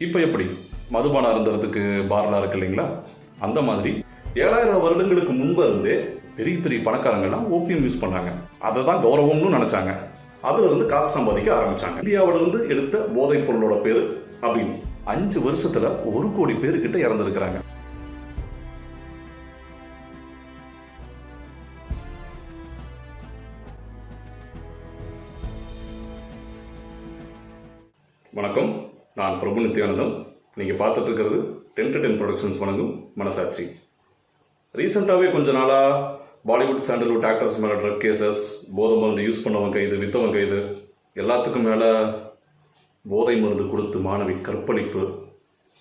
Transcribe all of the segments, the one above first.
இப்போ எப்படி மதுபானம் அருந்துறதுக்கு பார்லாம் இருக்கு இல்லைங்களா, அந்த மாதிரி 7000 வருடங்களுக்கு முன்பு இருந்தே பெரிய பெரிய பணக்காரங்கள்லாம் ஓபியம் யூஸ் பண்ணாங்க. அதை தான் கௌரவம்னு நினைச்சாங்க. அதுல இருந்து காசு சம்பாதிக்க ஆரம்பிச்சாங்க. இந்தியாவில இருந்து எடுத்த போதைப் பொருளோட பேரு அபின். 5 வருஷத்துல 1 கோடி பேருக்கிட்ட இறந்துருக்கிறாங்க. வணக்கம், நான் பிரபு நித்யானந்தம். நீங்கள் பார்த்துட்டு இருக்கிறது 10 to 10 ப்ரொடக்ஷன்ஸ் வழங்கும் மனசாட்சி. ரீசெண்டாகவே கொஞ்ச நாளாக பாலிவுட் சாண்டல்வுட் ஆக்டர்ஸ் மேலே ட்ரக் கேசஸ், போதை மருந்து யூஸ் பண்ணவங்க கைது, விற்றவங்க கைது, எல்லாத்துக்கும் மேலே போதை மருந்து கொடுத்து மாணவி கற்பழிப்பு,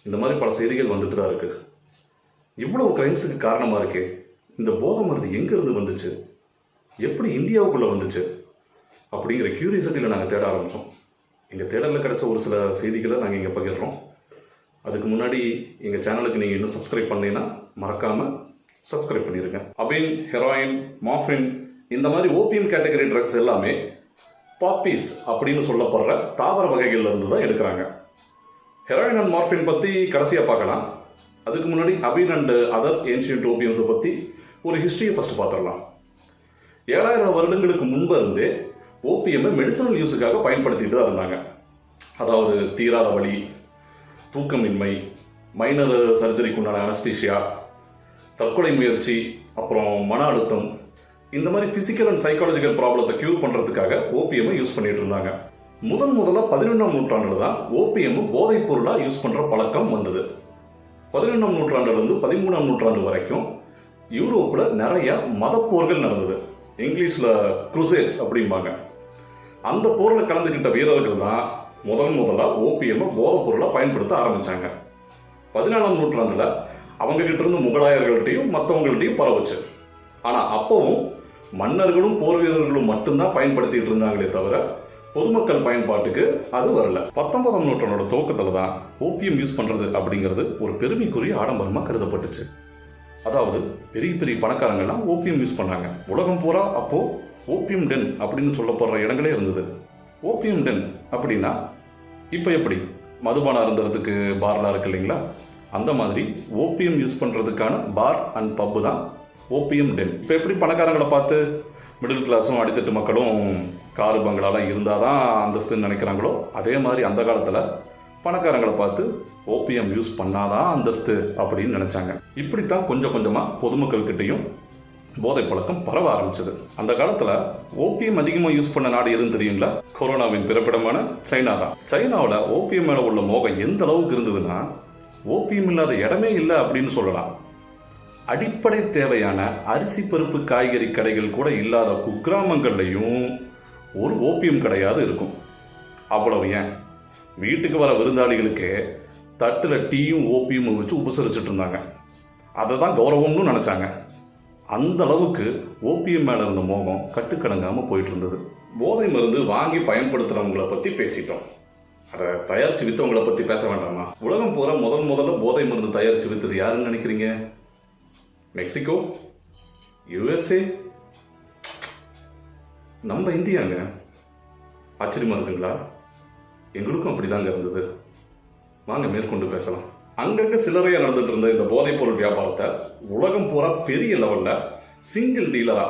இந்த மாதிரி பல செய்திகள் வந்துட்டு தான் இருக்குது. இவ்வளவு கிரைம்ஸுக்கு காரணமாக இருக்கே, இந்த போதை மருந்து எங்கேருந்து வந்துச்சு, எப்படி இந்தியாவுக்குள்ளே வந்துச்சு அப்படிங்கிற கியூரியாசிட்டியில் நாங்கள் தேட ஆரம்பித்தோம். எங்கள் தேடலில் கிடைச்ச ஒரு சில செய்திகளை நாங்கள் இங்கே பகிர்றோம். அதுக்கு முன்னாடி எங்கள் சேனலுக்கு நீங்கள் இன்னும் சப்ஸ்கிரைப் பண்ணீங்கன்னா மறக்காமல் சப்ஸ்கிரைப் பண்ணிடுங்க. அபின், ஹெராயின், மார்ஃபின், இந்த மாதிரி ஓபியம் கேட்டகரி ட்ரக்ஸ் எல்லாமே பாப்பீஸ் அப்படின்னு சொல்லப்படுற தாவர வகைகள்ல இருந்து தான் எடுக்கிறாங்க. ஹெராயின் அண்ட் மார்ஃபின் பற்றி கடைசியாக பார்க்கலாம். அதுக்கு முன்னாடி அபின் அண்ட் அதர் ஏன்ஷியன்ட் ஓபியம்ஸை பற்றி ஒரு ஹிஸ்ட்ரியை ஃபஸ்ட்டு பார்த்துடலாம். 7000 வருடங்களுக்கு முன்பு இருந்தே ஓபிஎம்மை மெடிசனல் யூஸுக்காக பயன்படுத்திட்டு தான் இருந்தாங்க. அதாவது தீராத வலி, தூக்கமின்மை, மைனர் சர்ஜரிக்கு உண்டான அனஸ்தீஷியா, தற்கொலை முயற்சி, அப்புறம் மன அழுத்தம், இந்த மாதிரி ஃபிசிக்கல் அண்ட் சைக்காலஜிக்கல் ப்ராப்ளத்தை க்யூர் பண்ணுறதுக்காக ஓபிஎம்மை யூஸ் பண்ணிட்டு இருந்தாங்க. முதல்ல 11ஆம் நூற்றாண்டில் தான் ஓபிஎம் போதைப் பொருளாக யூஸ் பண்ணுற பழக்கம் வந்தது. 11ஆம் நூற்றாண்டுலேருந்து 13ஆம் நூற்றாண்டு வரைக்கும் யூரோப்பில் நிறைய மதப்போர்கள் நடந்தது. இங்கிலீஷில் குருசேட்ஸ் அப்படிம்பாங்க. அந்த போரில் கலந்துக்கிட்ட வீரர்கள் தான் முதலாக ஓபிஎம்மை போதைப் பொருளை பயன்படுத்த ஆரம்பித்தாங்க. 14ஆம் நூற்றாண்டில் அவங்க கிட்ட இருந்து முகலாயர்கள்ட்டையும் மற்றவங்கள்ட்டையும் பரவுச்சு. ஆனால் அப்பவும் மன்னர்களும் போர் வீரர்களும் மட்டும்தான் பயன்படுத்திட்டு இருந்தாங்களே தவிர பொதுமக்கள் பயன்பாட்டுக்கு அது வரல. 19ஆம் நூற்றாண்டோட துவக்கத்தில் தான் ஓபிஎம் யூஸ் பண்ணுறது அப்படிங்கிறது ஒரு பெருமைக்குரிய ஆடம்பரமாக கருதப்பட்டுச்சு. அதாவது பெரிய பெரிய பணக்காரங்கள்லாம் ஓபிஎம் யூஸ் பண்ணாங்க. உலகம் பூரா அப்போது ஓபியம் டென் அப்படின்னு சொல்லப்படுற இடங்களே இருந்தது. ஓபியம் டென் அப்படின்னா இப்போ எப்படி மதுபானம் அருந்துறதுக்கு பார்லாம் இருக்கு இல்லைங்களா, அந்த மாதிரி ஓபிஎம் யூஸ் பண்ணுறதுக்கான பார் அண்ட் பப்பு தான் ஓபியம் டென். இப்போ எப்படி பணக்காரங்களை பார்த்து மிடில் கிளாஸும் அடித்தட்டு மக்களும் காரு பங்களாலாம் இருந்தால் தான் அந்தஸ்துன்னு நினைக்கிறாங்களோ, அதே மாதிரி அந்த காலத்தில் பணக்காரங்களை பார்த்து ஓபிஎம் யூஸ் பண்ணாதான் அந்தஸ்து அப்படின்னு நினைச்சாங்க. இப்படித்தான் கொஞ்சம் கொஞ்சமாக பொதுமக்கள்கிட்டையும் போதை பழக்கம் பரவ ஆரம்பிச்சது. அந்த காலத்தில் ஓபிஎம் அதிகமாக யூஸ் பண்ண நாடு எதுன்னு தெரியுங்களா? கொரோனாவின் பிறப்பிடமான சைனா தான். சைனாவில் ஓபிஎம் மேலே உள்ள மோகம் எந்த அளவுக்கு இருந்ததுன்னா, ஓபிஎம் இல்லாத இடமே இல்லை அப்படின்னு சொல்லலாம். அடிப்படை தேவையான அரிசி பருப்பு காய்கறி கடைகள் கூட இல்லாத குக்கிராமங்கள்லையும் ஒரு ஓபிஎம் கடையாவது இருக்கும். அவ்வளவு ஏன், வீட்டுக்கு வர விருந்தாளிகளுக்கு தட்டில் டீயும் ஓபியும் வச்சு உபசரிச்சுட்டு இருந்தாங்க. அதை தான் கௌரவம்னு நினச்சாங்க. அந்த அளவுக்கு ஓபிஎம் மேலே இருந்த மோகம் கட்டுக்கடங்காமல் போயிட்டு இருந்தது. போதை மருந்து வாங்கி பயன்படுத்துகிறவங்களை பற்றி பேசிட்டோம். அதை தயாரித்து விற்றவங்களை பற்றி பேச வேண்டாமா? உலகம் பூரா முதல்ல போதை மருந்து தயாரித்து விற்றது யாருன்னு நினைக்கிறீங்க? மெக்சிகோ, யுஎஸ்ஏ, நம்ம இந்தியாங்க. ஆச்சரியமா இருக்குங்களா? எங்களுக்கும் அப்படிதாங்க இருந்தது. வாங்க மேற்கொண்டு பேசலாம். அங்கங்க சில்லறையா நடந்துட்டு இருந்த இந்த போதைப் பொருள் வியாபாரத்தை உலகம் பூரா பெரிய லெவல்ல சிங்கிள் டீலரா,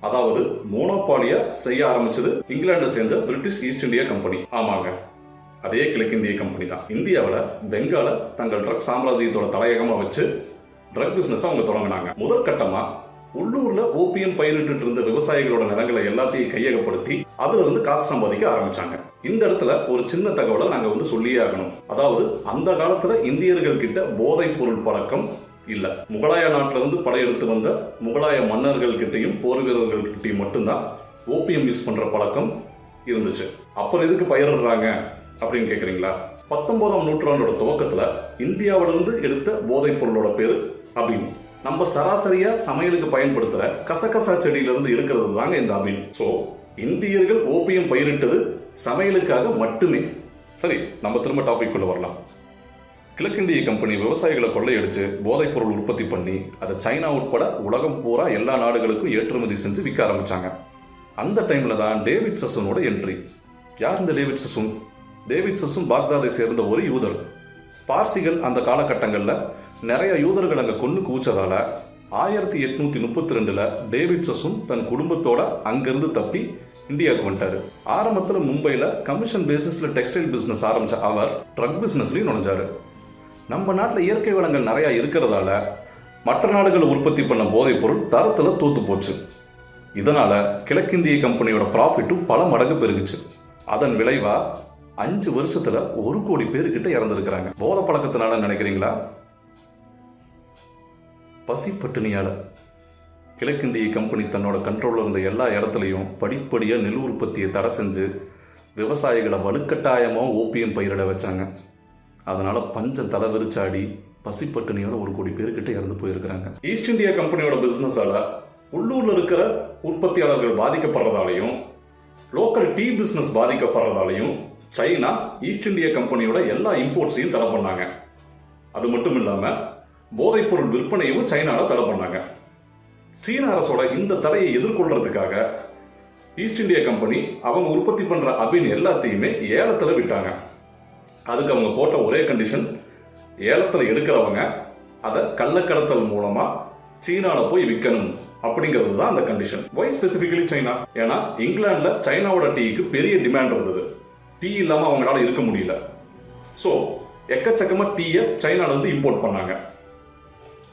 அதாவது மோனோபாலியா செய்ய ஆரம்பிச்சது இங்கிலாண்டை சேர்ந்த பிரிட்டிஷ் ஈஸ்ட் இந்தியா கம்பெனி. ஆமாங்க, அதே கிழக்கிந்திய கம்பெனி தான். இந்தியாவில் பெங்கால தங்கள் ட்ரக் சாம்ராஜ்யத்தோட தலையகமா வச்சு ட்ரக் பிசினஸ் அவங்க தொடங்கினாங்க. முதல் கட்டமா உள்ளூர்ல ஓபிஎம் பயிரிட்டு இருந்த விவசாயிகளோட நிலங்களை எல்லாத்தையும் கையகப்படுத்தி அதுல இருந்து காசு சம்பாதிக்க ஆரம்பிச்சாங்க. இந்த இடத்துல ஒரு சின்ன தகவலை நாங்க சொல்லியே ஆகணும். அதாவது அந்த காலத்துல இந்தியர்கள் கிட்ட போதைப் பொருள் பழக்கம் இல்ல. முகலாய நாட்டில இருந்து படையெடுத்து வந்த முகலாய மன்னர்கள் கிட்டையும் போர் வீரர்கள் கிட்டையும் மட்டும்தான் ஓபிஎம் யூஸ் பண்ற பழக்கம் இருந்துச்சு. அப்புறம் எதுக்கு பயிரிடுறாங்க அப்படின்னு கேக்குறீங்களா? 19ஆம் நூற்றாண்டோட துவக்கத்துல இந்தியாவிலிருந்து எடுத்த போதைப் பொருளோட பேரு அபின். நம்ம சராசரியா சமையலுக்கு பயன்படுத்துற கசகசா செடியிலிருந்து எடுக்கிறது தாங்க இந்த அபின். ஸோ இந்தியர்கள் ஓபியம் பயிரிட்டது சமையலுக்காக மட்டுமே. சரி, நம்ம திரும்ப டாபிக் குள்ள வரலாம். கிழக்கிந்திய கம்பெனி விவசாயிகளை கொள்ளையடிச்சு போதைப் பொருள் உற்பத்தி பண்ணி அதை சைனா உட்பட உலகம் பூரா எல்லா நாடுகளுக்கும் ஏற்றுமதி செஞ்சு விற்க ஆரம்பிச்சாங்க. அந்த டைம்ல தான் டேவிட் சசூனோட என்ட்ரி. யார் இந்த டேவிட் சசூன்? டேவிட் சசூன் பாக்தாதை சேர்ந்த ஒரு யூதர். பார்சிகள் அந்த காலகட்டங்களில் நிறைய யூதர்கள் அங்கே கொண்டு குவிச்சதால 1832 டேவிட் சசுன் தன் குடும்பத்தோட அங்கிருந்து தப்பி இந்தியாவுக்கு வந்துட்டாரு. ஆரம்பத்தில் மும்பையில் கமிஷன் பேசிஸில் டெக்ஸ்டைல் பிஸ்னஸ் ஆரம்பித்த அவர் ட்ரக் பிஸ்னஸ்லையும் நுழைஞ்சாரு. நம்ம நாட்டில் இயற்கை வளங்கள் நிறையா இருக்கிறதால மற்ற நாடுகள் உற்பத்தி பண்ண போதைப் பொருள் தரத்தில் தோத்து போச்சு. இதனால் கிழக்கிந்திய கம்பெனியோட ப்ராஃபிட்டும் பல மடங்கு பெருகுச்சு. அதன் விளைவாக 5 வருஷத்தில் 1 கோடி பேர்கிட்ட இறந்துருக்கிறாங்க. போதை பழக்கத்தினால நினைக்கிறீங்களா? பசி பட்டினியால் கிழக்கிந்திய கம்பெனி தன்னோட கண்ட்ரோலில் இருந்த எல்லா இடத்துலையும் படிப்படியாக நெல் உற்பத்தியை தடை செஞ்சு விவசாயிகளை வலுக்கட்டாயமாக ஓபியம் பயிரிட வச்சாங்க. அதனால் பஞ்சம் தலை விரிச்சாடி பசிப்பட்டினியோட 1 கோடி பேர்கிட்ட இறந்து போயிருக்கிறாங்க. ஈஸ்ட் இந்தியா கம்பெனியோட பிஸ்னஸால் உள்ளூரில் இருக்கிற உற்பத்தியாளர்கள் பாதிக்கப்படுறதாலையும் லோக்கல் டீ பிஸ்னஸ் பாதிக்கப்படுறதாலையும் சைனா ஈஸ்ட் இந்தியா கம்பெனியோட எல்லா இம்போர்ட்ஸையும் தடை பண்ணாங்க. அது மட்டும் இல்லாமல் போதைப்பொருள் விற்பனையும் சைனாவில் தடை பண்ணாங்க. சீன அரசோட இந்த தடையை எதிர்கொள்றதுக்காக ஈஸ்ட் இந்தியா கம்பெனி அவங்க உற்பத்தி பண்ணுற அபின் எல்லாத்தையுமே ஏலத்தில் விட்டாங்க. அதுக்கு அவங்க போட்ட ஒரே கண்டிஷன், ஏலத்தில் எடுக்கிறவங்க அதை கள்ளக்கடத்தல் மூலமாக சீனாவில் போய் விற்கணும் அப்படிங்கிறது தான் அந்த கண்டிஷன். வை ஸ்பெசிஃபிக்கலி சைனா? ஏன்னா இங்கிலாண்டில் சைனாவோட டீக்கு பெரிய டிமாண்ட் இருந்தது. டீ இல்லாமல் அவங்களால இருக்க முடியல. ஸோ எக்கச்சக்கமாக டீயை சைனாலேருந்து இம்போர்ட் பண்ணாங்க.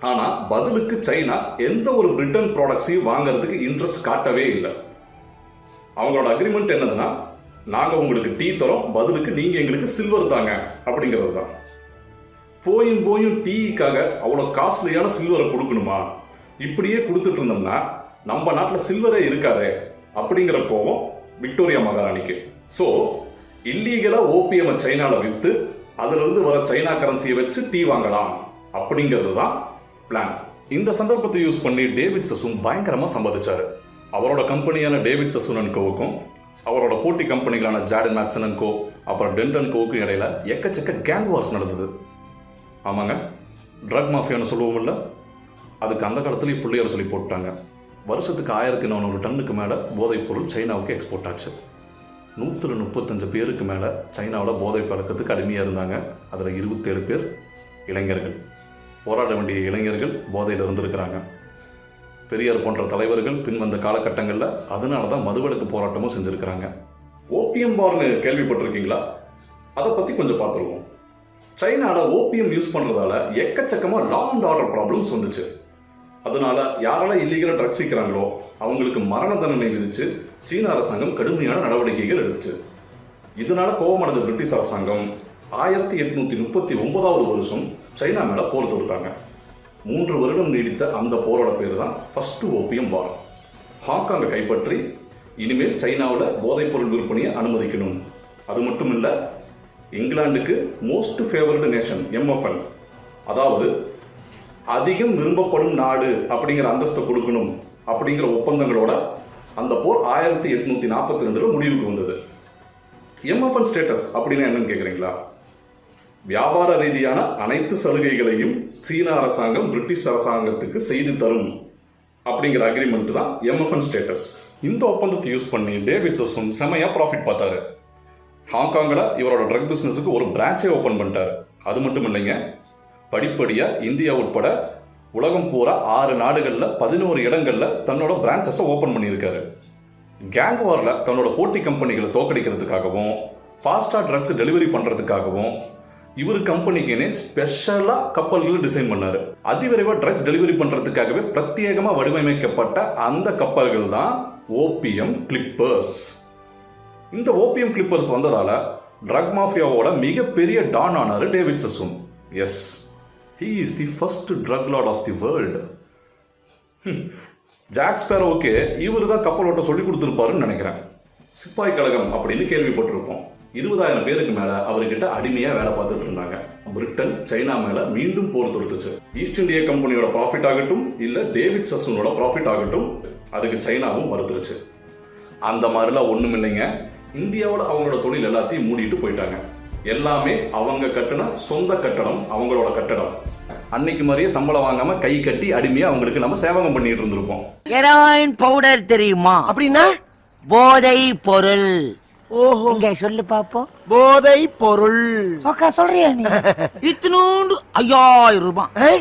ஆனால் பதிலுக்கு சைனா எந்த ஒரு பிரிட்டன் ப்ராடக்ட்ஸையும் வாங்கிறதுக்கு இன்ட்ரெஸ்ட் காட்டவே இல்லை. அவங்களோட அக்ரிமெண்ட் என்னதுன்னா, நாங்கள் உங்களுக்கு டீ தரோம், பதிலுக்கு நீங்கள் எங்களுக்கு சில்வர் தாங்க அப்படிங்கிறது தான். போயும் டீக்காக அவ்வளோ காஸ்ட்லியான சில்வரை கொடுக்கணுமா? இப்படியே கொடுத்துட்டு இருந்தோம்னா நம்ம நாட்டில் சில்வரே இருக்காதே அப்படிங்கிற கோவம் விக்டோரியா மகாராணிக்கு. ஸோ இல்லீகலாக ஓபிஎம் சைனாவில் விற்று அதிலிருந்து வர சைனா கரன்சியை வச்சு டீ வாங்கலாம் அப்படிங்கிறது தான் பிளான். இந்த சந்தர்ப்பத்தை யூஸ் பண்ணி டேவிட் சசுன் பயங்கரமாக சம்பாதிச்சாரு. அவரோட கம்பெனியான டேவிட் சசுன் அண்ட் கோவுக்கும் அவரோட போட்டி கம்பெனிகளான ஜார்டன் மேக்சன் அண்ட் கோ அப்புறம் டென்ட் அண்ட் கோவுக்கும் இடையில எக்கச்சக்க கேங் வார்ஸ் நடந்தது. ஆமாங்க, ட்ரக் மாஃபியான்னு சொல்லுவோம் இல்லை, அதுக்கு அந்த காலத்துலேயும் பிள்ளையார் சொல்லி போட்டாங்க. வருஷத்துக்கு 1400 டன்னுக்கு மேலே போதைப் பொருள் சைனாவுக்கு எக்ஸ்போர்ட் ஆச்சு. 135 பேருக்கு மேலே சைனாவில் போதை பழக்கத்துக்கு அடிமையாக இருந்தாங்க. அதில் 27 பேர் இளைஞர்கள். போராட வேண்டிய இளைஞர்கள் போதையில் இருந்திருக்கிறாங்க. பெரியார் போன்ற தலைவர்கள் பின்வந்த காலகட்டங்களில் அதனால தான் மதுவிலக்கு போராட்டமும் செஞ்சுருக்கிறாங்க. ஓபிஎம் பார்னு கேள்விப்பட்டிருக்கீங்களா? அதை பற்றி கொஞ்சம் பார்த்துருவோம். சைனாவில் ஓபிஎம் யூஸ் பண்ணுறதால எக்கச்சக்கமாக லா அண்ட் ஆர்டர் ப்ராப்ளம்ஸ் வந்துச்சு. அதனால யாரெல்லாம் இல்லீகலாக ட்ரக்ஸ் விற்கிறாங்களோ அவங்களுக்கு மரண தண்டனை விதித்து சீன அரசாங்கம் கடுமையான நடவடிக்கைகள் எடுத்துச்சு. இதனால கோபமடைந்த பிரிட்டிஷ் அரசாங்கம் 1839 வருஷம் சைனா மேலே போர் தொடுத்தாங்க. 3 வருடம் நீடித்த அந்த போரோட பேர் தான் ஃபர்ஸ்ட் ஓபியம் வார். ஹாங்காங்கை கைப்பற்றி இனிமேல் சைனாவில் போதைப்பொருள் விற்பனையை அனுமதிக்கணும். அது மட்டும் இல்லை, இங்கிலாந்துக்கு மோஸ்ட் ஃபேவர்டு நேஷன் MFN, அதாவது அதிகம் விரும்பப்படும் நாடு அப்படிங்கிற அந்தஸ்தை கொடுக்கணும் அப்படிங்கிற ஒப்பந்தங்களோட அந்த போர் 1842 முடிவுக்கு வந்தது. MFN ஸ்டேட்டஸ் அப்படின்னா என்னன்னு கேட்குறீங்களா? வியாபார ரீதியான அனைத்து சலுகைகளையும் சீன அரசாங்கம் பிரிட்டிஷ் அரசாங்கத்துக்கு செய்து தரும் அப்படிங்கிற அக்ரிமெண்ட் தான் MFN ஸ்டேட்டஸ். இந்த ஒப்பந்தத்தை யூஸ் பண்ணி டேவிட் சசுன் செமையா ப்ராஃபிட் பார்த்தாரு. ஹாங்காங்கில் இவரோட ட்ரக் பிஸ்னஸுக்கு ஒரு பிரான்ச்சே ஓப்பன் பண்ணிட்டார். அது மட்டும் இல்லைங்க, படிப்படியாக இந்தியா உட்பட உலகம் பூரா 6 நாடுகளில் 11 இடங்களில் தன்னோட பிரான்ச்சஸை ஓப்பன் பண்ணியிருக்காரு. கேங் வாரில் தன்னோட போட்டி கம்பெனிகளை தோக்கடிக்கிறதுக்காகவும் ஃபாஸ்ட்டாக ட்ரக்ஸ் டெலிவரி பண்ணுறதுக்காகவும் இவர் கம்பெனிக்குன்னே ஸ்பெஷலாக கப்பல்கள் டிசைன் பண்ணார். அதிவிரைவாக ட்ரக்ஸ் டெலிவரி பண்ணுறதுக்காகவே பிரத்யேகமாக வடிவமைக்கப்பட்ட அந்த கப்பல்கள் தான் ஓபிஎம் கிளிப்பர்ஸ். இந்த ஓபிஎம் கிளிப்பர்ஸ் வந்ததால் ட்ரக் மாஃபியாவோட மிகப்பெரிய டான் ஆனார் David Sassoon. Yes, he is the first drug lord of the world. Jack ஸ்பேரோவுக்கு இவர் தான் கப்பல் ஓட்ட சொல்லி கொடுத்துருப்பாருன்னு நினைக்கிறேன். சிப்பாய் கழகம் அப்படின்னு கேள்விப்பட்டிருப்போம். 20,000 பேருக்கு மேலே அவர்கிட்ட அடிமையாக வேலை பார்த்துட்டு இருந்தாங்க. பிரிட்டன் சைனா மேலே மீண்டும் போர் தொடுத்துச்சு. ஈஸ்ட் இந்தியா கம்பெனியோட ப்ராஃபிட் ஆகட்டும் இல்லை டேவிட் சசுனோட ப்ராஃபிட் ஆகட்டும், அதுக்கு சைனாவும் மறுத்துருச்சு. அந்த மாதிரிலாம் ஒன்றும் இல்லைங்க. இந்தியாவோட அவங்களோட தொழில் எல்லாத்தையும் மூடிட்டு போயிட்டாங்க. எல்லாமே அவங்க கட்டின சொந்த கட்டடம், அவங்களோட கட்டடம். அன்னைக்கு மாதிரியே சம்பளம் வாங்காம கை கட்டி அடிமையா அவங்களுக்கு நம்ம சேவகம் பண்ணிட்டு இருந்திருப்போம். ஹெராயின் பவுடர் தெரியுமா? அப்படின்னா போதை பொருள். ஓஹோ. இங்க சொல்லு பாப்போம். போதை பொருள். சொக்கா சொல்றியா நீ? இத்தினூண்டு 5000 ரூபாய்.